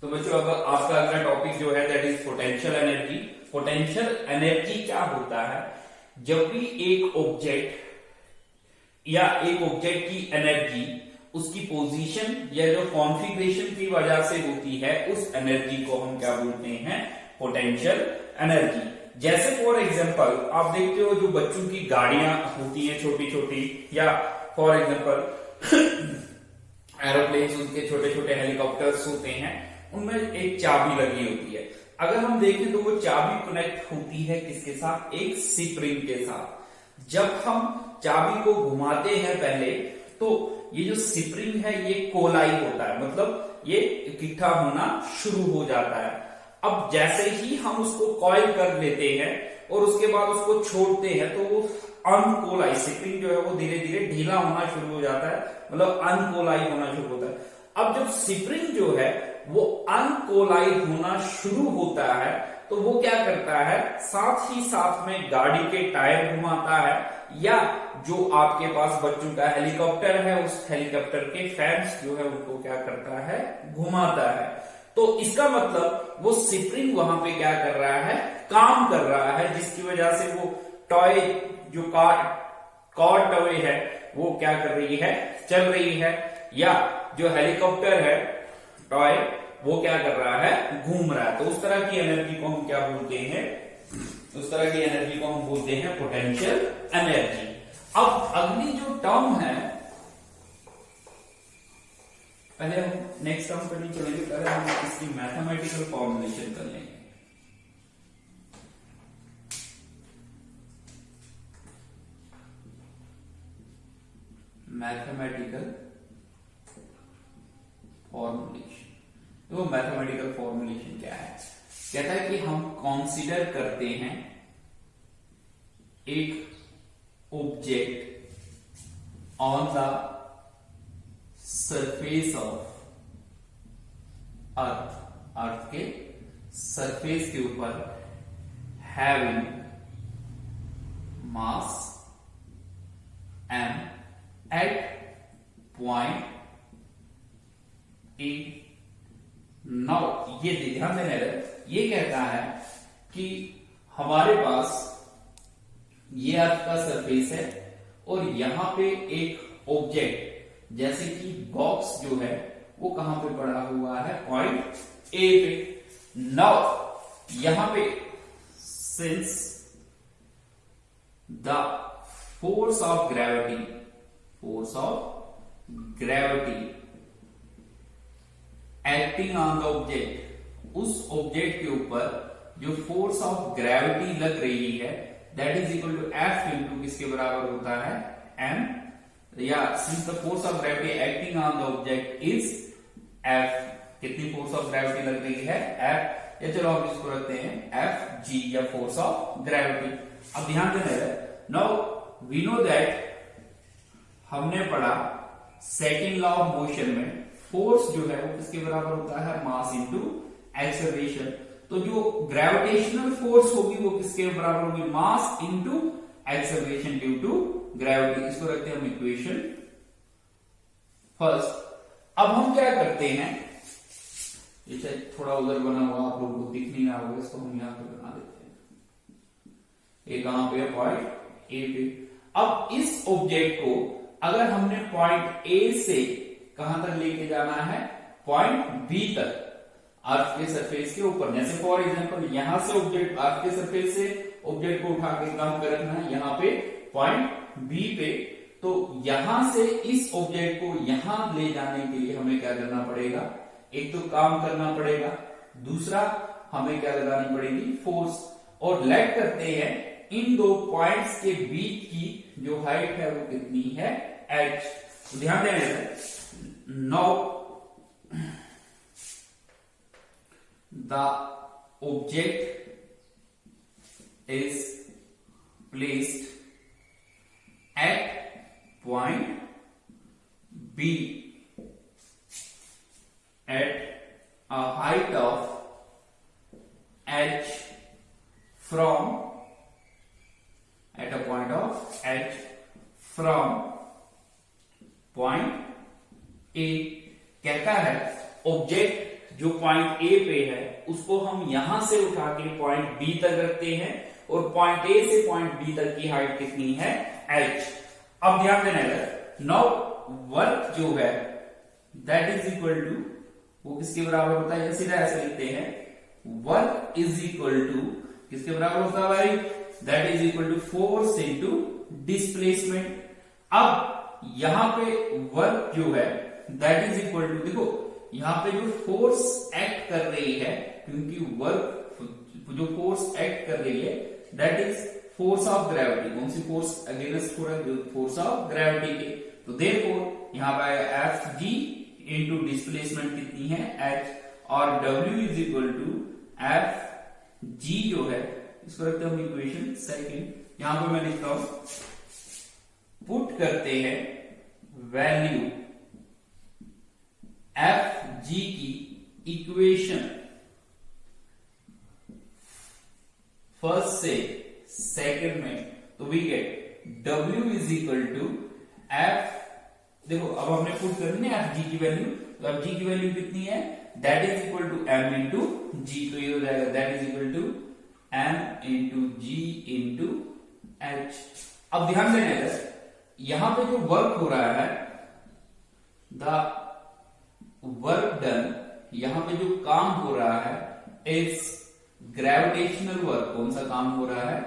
तो बच्चों अब आपका अगला टॉपिक जो है that is potential energy. Potential energy क्या होता है? जब भी एक ऑब्जेक्ट या एक ऑब्जेक्ट की एनर्जी उसकी पोजीशन या जो कॉन्फ़िगरेशन की वजह से होती है, उस एनर्जी को हम क्या बोलते हैं? Potential energy. जैसे फॉर एग्जांपल आप देखते हो जो बच्चों की गाड़ियां होती हैं छोटी छोटी, या फॉर एग्जांपल एरोप्लेन, उनके छोटे छोटे हेलीकॉप्टर्स होते हैं, उनमें एक चाबी लगी होती है। अगर हम देखें तो वो चाबी कनेक्ट होती है किसके साथ? एक स्प्रिंग के साथ। जब हम चाबी को घुमाते हैं पहले, तो ये जो स्प्रिंग है ये कोलाई होता है, मतलब ये इकट्ठा होना शुरू हो जाता है। अब जैसे ही हम उसको कॉइल कर लेते हैं और उसके बाद उसको छोड़ते हैं, तो वो अनकोलाई स्प्रिंग जो है वो धीरे धीरे ढीला होना शुरू हो जाता है, मतलब अनकोलाई होना शुरू होता है। अब जब स्प्रिंग जो है वो अनकोलाई होना शुरू होता है, तो वो क्या करता है? साथ ही साथ में गाड़ी के टायर घुमाता है, या जो आपके पास बच्चों का हेलीकॉप्टर है उस हेलीकॉप्टर के फैन्स जो है उनको क्या करता है? घुमाता है। तो इसका मतलब वो स्प्रिंग वहां पे क्या कर रहा है? काम कर रहा है, जिसकी वजह से वो टॉय जो कार टॉय है वो क्या कर रही है? चल रही है। या जो हेलीकॉप्टर है टॉय वो क्या कर रहा है? घूम रहा है। तो उस तरह की एनर्जी को हम क्या बोलते हैं? उस तरह की एनर्जी को हम बोलते हैं पोटेंशियल एनर्जी। अब अगली जो टर्म है, पहले हम नेक्स्ट टर्म पर नहीं चलेंगे, पहले हम इसकी मैथमेटिकल फॉर्मुलेशन कर लेंगे। Mathematical formulation. तो मैथमेटिकल फॉर्मुलेशन क्या है? कहता है कि हम कंसीडर करते हैं एक object on the surface of earth, earth के सरफेस के ऊपर, having mass m at point A. Now ये ध्यान देना है, ये कहता है कि हमारे पास ये अर्थ का सरफेस है और यहां पे एक ऑब्जेक्ट जैसे कि बॉक्स जो है वो कहां पे पड़ा हुआ है? पॉइंट ए पे। नाउ यहां पे since the force of gravity, force of gravity acting on the object, उस ऑब्जेक्ट के ऊपर जो फोर्स ऑफ ग्रेविटी लग रही है that is equal to F into किसके बराबर होता है? एम। या since the force of gravity acting on the object is F. कितनी फोर्स ऑफ ग्रेविटी लग रही है? एफ। या चलो हम इसको रखते हैं एफ जी, या फोर्स ऑफ ग्रेविटी। अब ध्यान देना, नाउ वी नो दैट हमने पढ़ा सेकंड लॉ ऑफ मोशन में फोर्स जो है वो किसके बराबर होता है? Mass into acceleration. तो जो ग्रेविटेशनल फोर्स होगी वो किसके बराबर होगी? Mass into acceleration due to gravity. इसको रखते हैं हम इक्वेशन फर्स्ट। अब हम क्या करते हैं, ये शायद थोड़ा उधर बना हुआ आप लोगों को दिख नहीं रहा होगा, इसको हम यहां पे बना देते हैं। ये कहां पे है? पॉइंट ए पे। अब इस ऑब्जेक्ट को अगर हमने पॉइंट ए से कहां तक लेके जाना है? पॉइंट बी तक, अर्थ के सरफेस के ऊपर। जैसे फॉर एग्जांपल यहां से ऑब्जेक्ट, अर्थ के सरफेस से ऑब्जेक्ट को उठा के कहां पे रखना है? यहां पे पॉइंट बी पे। तो यहां से इस ऑब्जेक्ट को यहां ले जाने के लिए हमें क्या करना पड़ेगा? एक तो काम करना पड़ेगा, दूसरा हमें क्या लगानी पड़ेगी? फोर्स। और लेट करते हैं इन दो पॉइंट्स के बीच की जो हाइट है वो कितनी है? h। तो ध्यान देना, now the object is placed at point B at a height of h from, at a point of h from point A। कहता है ऑब्जेक्ट जो पॉइंट ए पे है उसको हम यहां से उठा के पॉइंट बी तक रखते हैं और पॉइंट ए से पॉइंट बी तक की हाइट कितनी है h। अब ध्यान देना है, नाउ वर्क जो है दैट इज इक्वल टू, वो किसके बराबर होता है, या सीधा ऐसे लिखते हैं, वर्क इज इक्वल टू किसके बराबर होता है भाई, that is equal to force into displacement. अब यहां पे वर्क जो है दैट इज इक्वल टू, देखो यहां पे जो फोर्स एक्ट कर रही है, क्योंकि वर्क जो फोर्स एक्ट कर रही है that is force of gravity, कौन सी force, against force of gravity के, तो देयरफॉर यहां पे एफ जी इंटू डिस्प्लेसमेंट कितनी है h, और w is equal to F G जो है, इसको रखते हैं हम इक्वेशन सेकंड, यहां पे मैं लिखता हूं, पुट करते हैं वैल्यू एफ जी की इक्वेशन फर्स्ट से सेकंड में, तो we get w is equal to F, देखो अब हमने पुट करनी है एफ जी की वैल्यू, तो एफ जी की वैल्यू कितनी है, that is equal to m into G, तो ये हो जाएगा that is equal to m into G into h। अब ध्यान देना है, यहां पे जो वर्क हो रहा है, द वर्क डन, यहां पे जो काम हो रहा है इज ग्रेविटेशनल वर्क, कौन सा काम हो रहा है,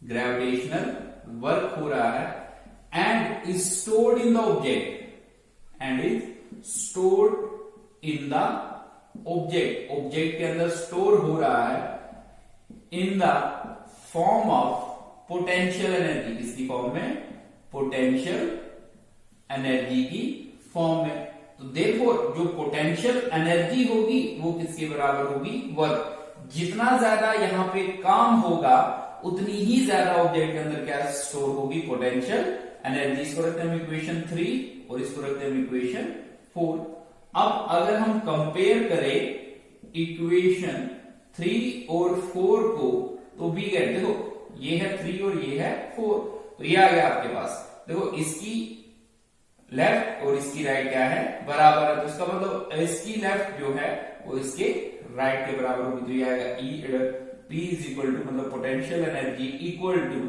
ग्रेविटेशनल वर्क हो रहा है, and is stored in the object, and is stored in the object, object के अंदर स्टोर हो रहा है in the form of potential energy, किसकी फॉर्म में, पोटेंशियल एनर्जी की फॉर्म में। तो देखो जो पोटेंशियल एनर्जी होगी वो किसके बराबर होगी, वर्क, जितना ज्यादा यहां पे काम होगा उतनी ही ज्यादा ऑब्जेक्ट के अंदर क्या स्टोर होगी, पोटेंशियल एनर्जी। इसको रखते हैं हम इक्वेशन 3 और इसको रखते हैं हम इक्वेशन 4। अब अगर हम कंपेयर करें इक्वेशन 3 और 4 को, तो वी गेट, देखो ये है 3 और ये है 4, तो ये आ गया आपके पास, देखो इसकी लेफ्ट और इसकी राइट क्या है, बराबर है, तो इसका मतलब इसकी लेफ्ट जो है वो इसके राइट के बराबर होगी, तो ये आएगा E P is equal to, मतलब potential energy equal to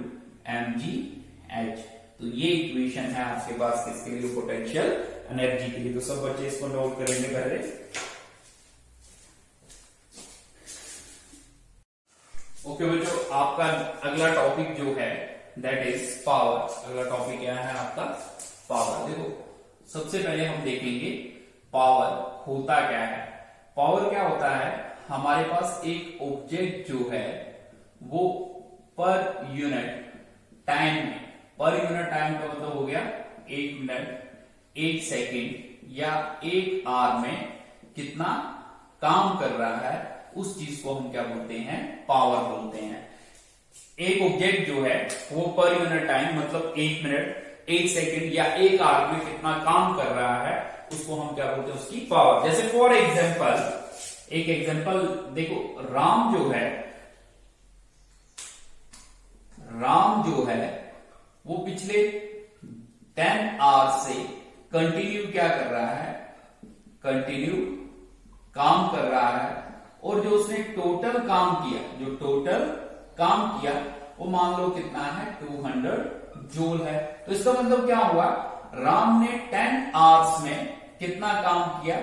mgh। तो ये इक्वेशन है आपके पास किसके लिए, पोटेंशियल एनर्जी के लिए। तो सब बच्चे इसको नोट करेंगे पहले। ओके बच्चों, आपका अगला टॉपिक जो है दैट इज पावर। अगला टॉपिक क्या है आपका, पावर। देखो सबसे पहले हम देखेंगे पावर होता क्या है। पावर क्या होता है, हमारे पास एक ऑब्जेक्ट जो है वो पर यूनिट टाइम में, पर यूनिट टाइम का मतलब हो गया 1 मिनट 1 सेकेंड या 1 आवर में कितना काम कर रहा है, उस चीज को हम क्या बोलते हैं, पावर बोलते हैं। एक ऑब्जेक्ट जो है वो पर यूनिट टाइम मतलब 1 मिनट 1 सेकेंड या 1 आवर में कितना काम कर रहा है, उसको हम क्या बोलते हैं, उसकी पावर। जैसे फॉर एग्जांपल, एक एग्जांपल देखो, राम जो है वो पिछले 10 आवर्स से कंटिन्यू क्या कर रहा है, कंटिन्यू काम कर रहा है, और जो उसने टोटल काम किया, जो टोटल काम किया वो मान लो कितना है, 200 जूल है। तो इसका मतलब क्या हुआ, राम ने 10 आवर्स में कितना काम किया,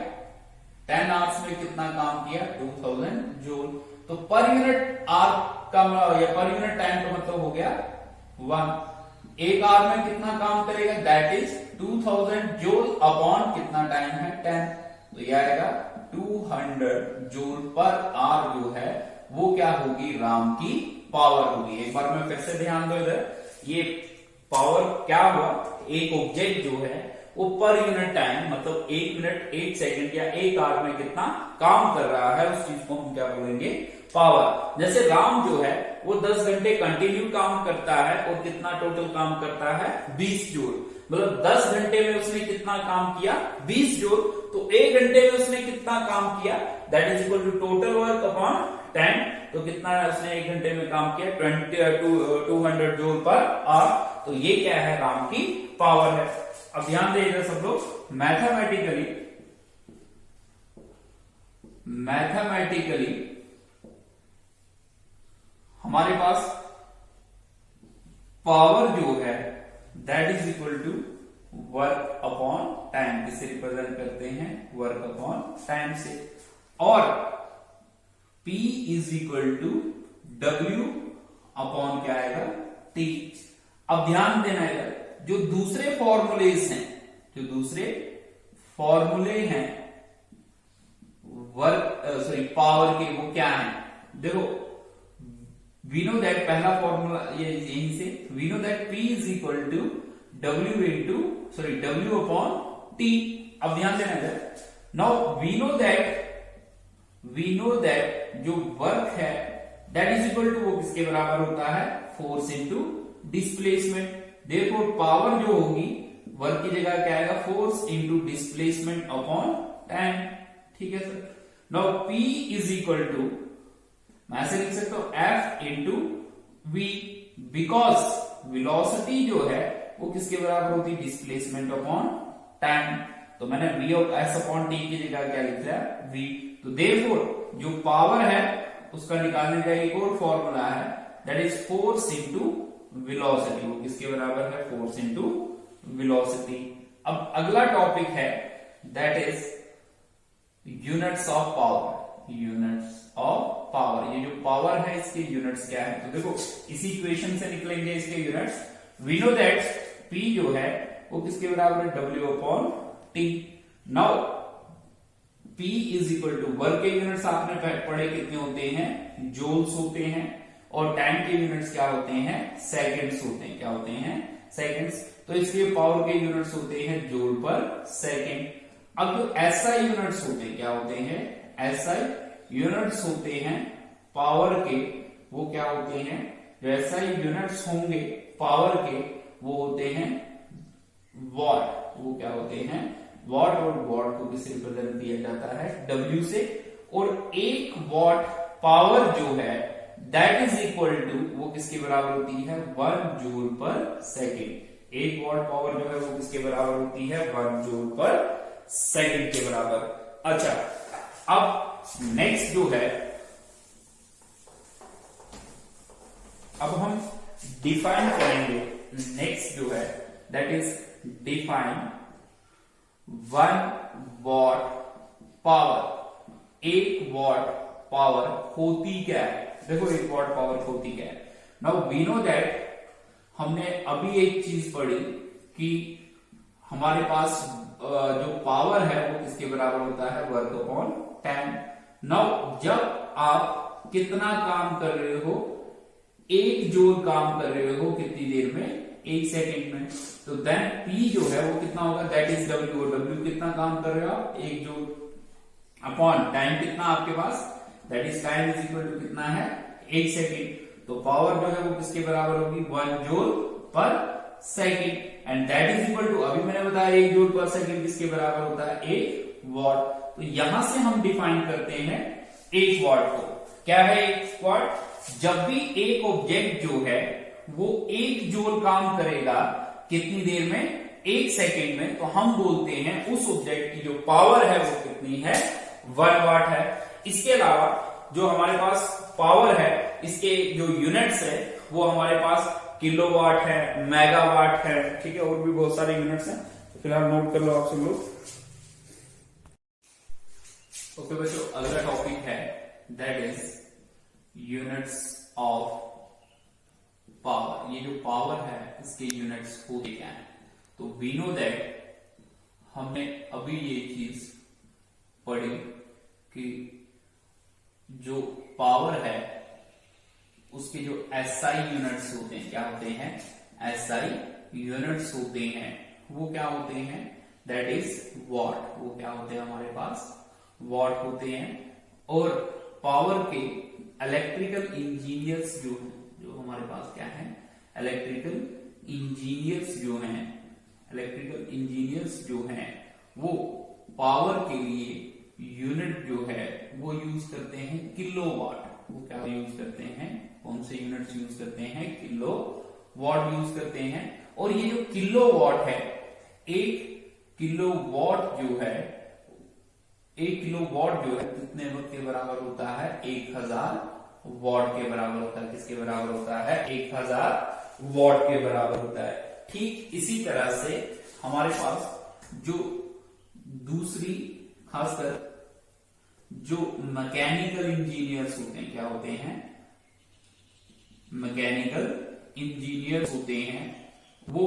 10 आवर्स में कितना काम किया, 2000 जूल। तो पर यूनिट आवर का या पर यूनिट टाइम का मतलब हो गया 1। 1 आवर में कितना काम करेगा, दैट इज 2000 जूल अपॉन कितना टाइम है, 10। तो ये आएगा 200 जूल पर आवर जो है वो क्या होगी, राम की पावर होगी। एक बार मैं फिर से ध्यान दो इधर, ये पावर क्या हुआ, एक ऑब्जेक्ट जो है वो पर यूनिट टाइम मतलब 1 मिनट 1 सेकंड या 1 आवर में कितना काम कर रहा है, उस चीज को हम क्या बोलेंगे, पावर। जैसे राम जो है वो 10 घंटे कंटिन्यू काम करता है और कितना टोटल काम करता है, 20 जूल। मतलब 10 घंटे में उसने कितना काम किया, 20 जूल। तो 1 घंटे में उसने कितना काम किया, that is equal to total work upon 10। तो कितना उसने 1 घंटे में काम किया, 200 जूल पर आवर। तो ये क्या है, राम की पावर है। अब ध्यान देगा सब लोग, मैथमेटिकली मैथमेटिकली हमारे पास पावर जो है that is equal to work upon time, जिसे रिप्रेजेंट करते हैं वर्क अपॉन टाइम से, और P is equal to W upon क्या आएगा T। अब ध्यान देना है, जो दूसरे फॉर्मूलेस हैं, जो दूसरे फॉर्मूले हैं पावर के, वो क्या है? देखो वी नो दैट, पहला फॉर्मूला ये यहीं से, we know that P is equal to W upon T। अब ध्यान देना है, नाउ वी नो दैट जो वर्क है दैट इज इक्वल टू, वो किसके बराबर होता है? Force into displacement. Therefore power जो होगी वर्क की जगह क्या आएगा? Force into displacement upon time. ठीक है sir. Now P is equal to, मैं ऐसे लिख सकता हूं F into V, because velocity जो है वो किसके बराबर होती है? Displacement upon time. तो मैंने V of S upon T की जगह क्या लिख दिया? V। तो देयरफॉर जो पावर है उसका निकालने का एक और फॉर्मूला है, that is force into velocity. वो किसके बराबर है? Force into velocity. अब अगला टॉपिक है that is units of power. Units of power, ये जो पावर है इसके यूनिट्स क्या है? तो देखो इसी इक्वेशन से निकलेंगे इसके units. We know that P जो है वो किसके बराबर है? W upon T। Now P is equal to, work के यूनिट्स आपने पढ़े कितने होते हैं? जूल्स होते हैं, और टाइम के यूनिट्स क्या होते हैं? सेकंड्स होते हैं। क्या होते हैं? सेकंड्स। तो इसलिए पावर के यूनिट्स होते हैं जूल पर सेकंड। अब जो SI यूनिट्स होते हैं, क्या होते हैं? SI यूनिट्स होते हैं पावर के, वो क्या होते हैं? जो SI यूनिट्स होंगे पावर के, वो होते हैं वॉट। वो क्या होते हैं? वॉट। और वॉट को किससे रिप्रेजेंट किया जाता है? W से। और एक वॉट पावर जो है दैट इज इक्वल टू, वो किसके बराबर होती है? 1 जूल पर सेकेंड। एक वॉट पावर जो है वो किसके बराबर होती है? 1 जूल पर सेकेंड के बराबर। अच्छा, अब नेक्स्ट जो है, अब हम डिफाइन करेंगे। नेक्स्ट जो है that is define 1 what power. एक वॉट पावर होती क्या है? देखो एक वॉट पावर होती क्या है? नाउ वी नो दैट, हमने अभी एक चीज पढ़ी कि हमारे पास जो पावर है वो किसके बराबर होता है? Work upon time. नाउ जब आप कितना काम कर रहे हो? 1 जूल काम कर रहे हो कितनी देर में? 1 सेकेंड में। तो देन P जो है वो कितना होगा? That is W। W कितना काम कर रहे हो आप? 1 जूल अपॉन टाइम कितना आपके पास? That is time is equal to कितना है? 1 सेकेंड। तो पावर जो है वो किसके बराबर होगी? 1 जूल पर second. And that is equal to, अभी मैंने बताया 1 जूल पर सेकेंड किसके बराबर होता है? 1 वॉट। तो यहां से हम डिफाइन करते हैं 1 वॉट को। क्या है 1 वॉट? जब भी एक ऑब्जेक्ट जो है वो 1 जूल काम करेगा कितनी देर में? 1 सेकेंड में, तो हम बोलते हैं उस ऑब्जेक्ट की जो पावर है वो कितनी है? 1 वॉट है। इसके अलावा जो हमारे पास पावर है, इसके जो यूनिट्स है वो हमारे पास किलोवाट है, मेगावाट है, ठीक है, और भी बहुत सारे यूनिट्स हैं। तो फिलहाल नोट कर लो आप सब लोग। ओके बच्चों, अगला टॉपिक है that is units of power. ये जो पावर है इसके यूनिट्स होते क्या है? तो वी नो दैट, हमने अभी ये चीज पढ़ी कि जो पावर है उसके जो SI यूनिट्स होते हैं, क्या होते हैं? SI यूनिट्स होते हैं, वो क्या होते हैं? That is what. वो क्या होते हैं? हमारे पास वॉट होते हैं। और पावर के इलेक्ट्रिकल इंजीनियर्स जो हमारे पास क्या है? इलेक्ट्रिकल इंजीनियर्स जो हैं, इलेक्ट्रिकल इंजीनियर्स जो हैं वो पावर के लिए यूनिट जो है वो यूज करते हैं किलोवाट। वो क्या यूज करते हैं? कौन से यूनिट्स यूज करते हैं? किलो वॉट यूज करते हैं। और ये जो किलो वॉट है, 1 किलो वॉट जो है 1 किलो वॉट जो है कितने वक्त के बराबर होता है? 1000 वॉट के बराबर होता है। किसके बराबर होता है? 1000 वॉट के बराबर होता है। ठीक इसी तरह से हमारे पास जो दूसरी, खासकर जो मैकेनिकल इंजीनियर्स होते हैं, क्या होते हैं? मैकेनिकल इंजीनियर्स होते हैं, वो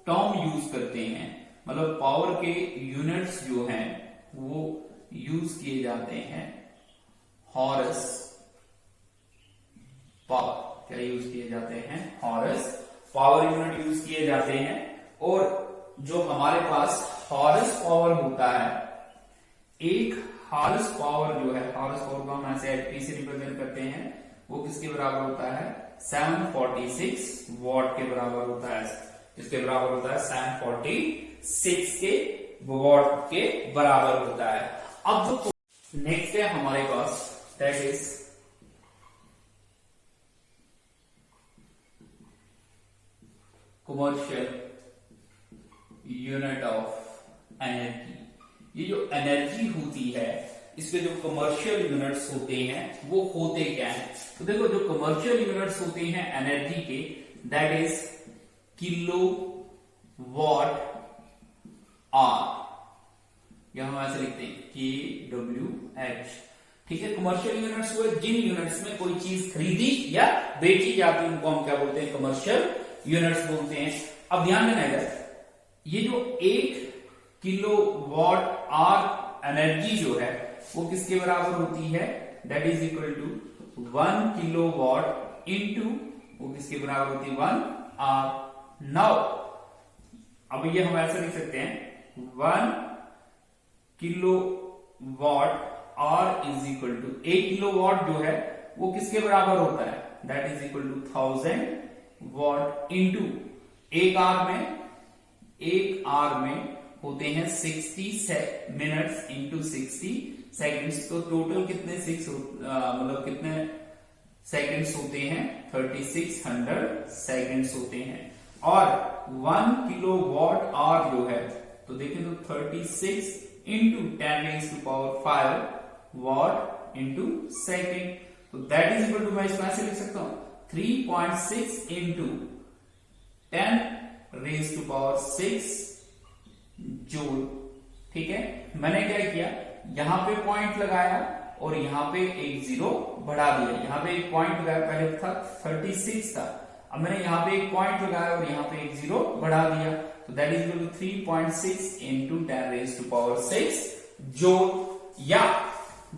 टर्म यूज करते हैं, मतलब पावर के यूनिट्स जो हैं वो यूज किए जाते हैं हॉर्स पावर। क्या यूज किए जाते हैं? हॉर्स पावर यूनिट यूज किए जाते हैं। और जो हमारे पास हॉर्स पावर होता है, एक हॉर्स पावर जो है, हॉर्स पावर को हम ऐसे एचपी से रिप्रेजेंट करते हैं, वो किसके बराबर होता है? 746 वॉट के बराबर होता है। किसके बराबर होता है? 746 के वॉट के बराबर होता है। अब जो नेक्स्ट है हमारे पास, that is commercial unit of energy. ये जो एनर्जी होती है, इसके जो कमर्शियल यूनिट्स होते हैं वो होते क्या हैं? तो देखो, जो कमर्शियल यूनिट्स होते हैं एनर्जी के, that is kilowatt hour, या हम ऐसे लिखते हैं KWH। ठीक है, कमर्शियल यूनिट्स हुए जिन यूनिट्स में कोई चीज खरीदी या बेची जाती है, उनको हम क्या बोलते हैं? कमर्शियल यूनिट्स बोलते हैं। अब ध्यान देना है, ये जो 1 किलो वॉट आर एनर्जी जो है वो किसके बराबर होती है? That is equal to 1 kilowatt into, वो किसके बराबर होती है? 1 आर। नाउ अब ये हम ऐसे लिख सकते हैं, 1 kilowatt hour is equal to, 1 kilowatt जो है वो किसके बराबर होता है? That is equal to 1000 watt into, एक आर में होते हैं 60 मिनट्स इंटू 60 सेकेंड्स, तो टोटल कितने मतलब कितने सेकेंड्स होते हैं? 3600 सेकेंड्स होते हैं। और 1 किलो वॉट आर जो है, तो देखें तो 36 इंटू 10⁵ वॉट इंटू सेकेंड, तो दैट इज इक्वल टू, मैं इसको ऐसे लिख सकता हूं, 3.6 इंटू 10⁻⁶ जूल। ठीक है, मैंने क्या किया, यहां पे पॉइंट लगाया और यहां पे एक जीरो बढ़ा दिया। यहां पे एक पॉइंट लगाया, पहले था 36 था, अब मैंने यहां पे एक पॉइंट लगाया और यहां पे एक जीरो बढ़ा दिया, तो that is equal to 3.6 into 10⁻⁶ joule, या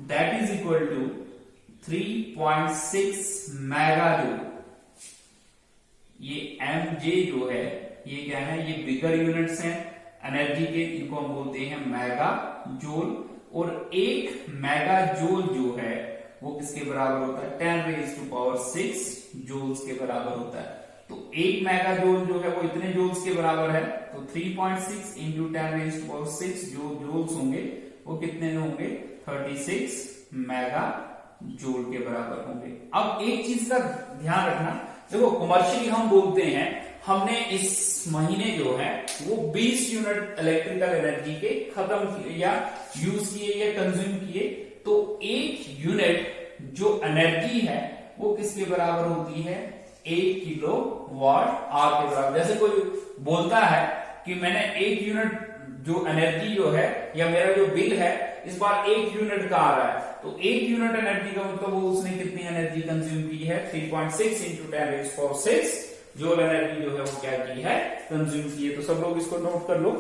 that is equal to 3.6 mega joule. ये mj जो है, ये क्या है? ये बिगर यूनिट्स हैं एनर्जी के, इनको हम बोलते हैं मेगा जूल। और 1 मेगा जूल जो है वो किसके बराबर होता है? 10⁻⁶ जूल्स के बराबर होता है। तो 1 मेगा जूल जो है वो इतने जूल्स के बराबर है, तो 3.6 इंटू 10⁻⁶ जो जूल्स होंगे वो कितने होंगे? 36 मेगा जूल के बराबर होंगे। अब एक चीज का ध्यान रखना, देखो कमर्शियली हम बोलते हैं, हमने इस महीने जो है वो 20 यूनिट इलेक्ट्रिकल एनर्जी के खत्म किए या यूज किए या कंज्यूम किए, तो 1 यूनिट जो एनर्जी है वो किसके बराबर होती है? 1 किलो वॉट आर के बराबर। जैसे कोई बोलता है कि मैंने 1 यूनिट जो एनर्जी जो है या मेरा जो बिल है इस बार 1 यूनिट का आ रहा है, तो 1 यूनिट एनर्जी का मतलब वो उसने कितनी एनर्जी कंज्यूम की है? 3.6 इंटू 10⁻⁶ जूल एनर्जी जो है वो क्या की है? कंज्यूम की है। तो सब लोग इसको नोट कर लो।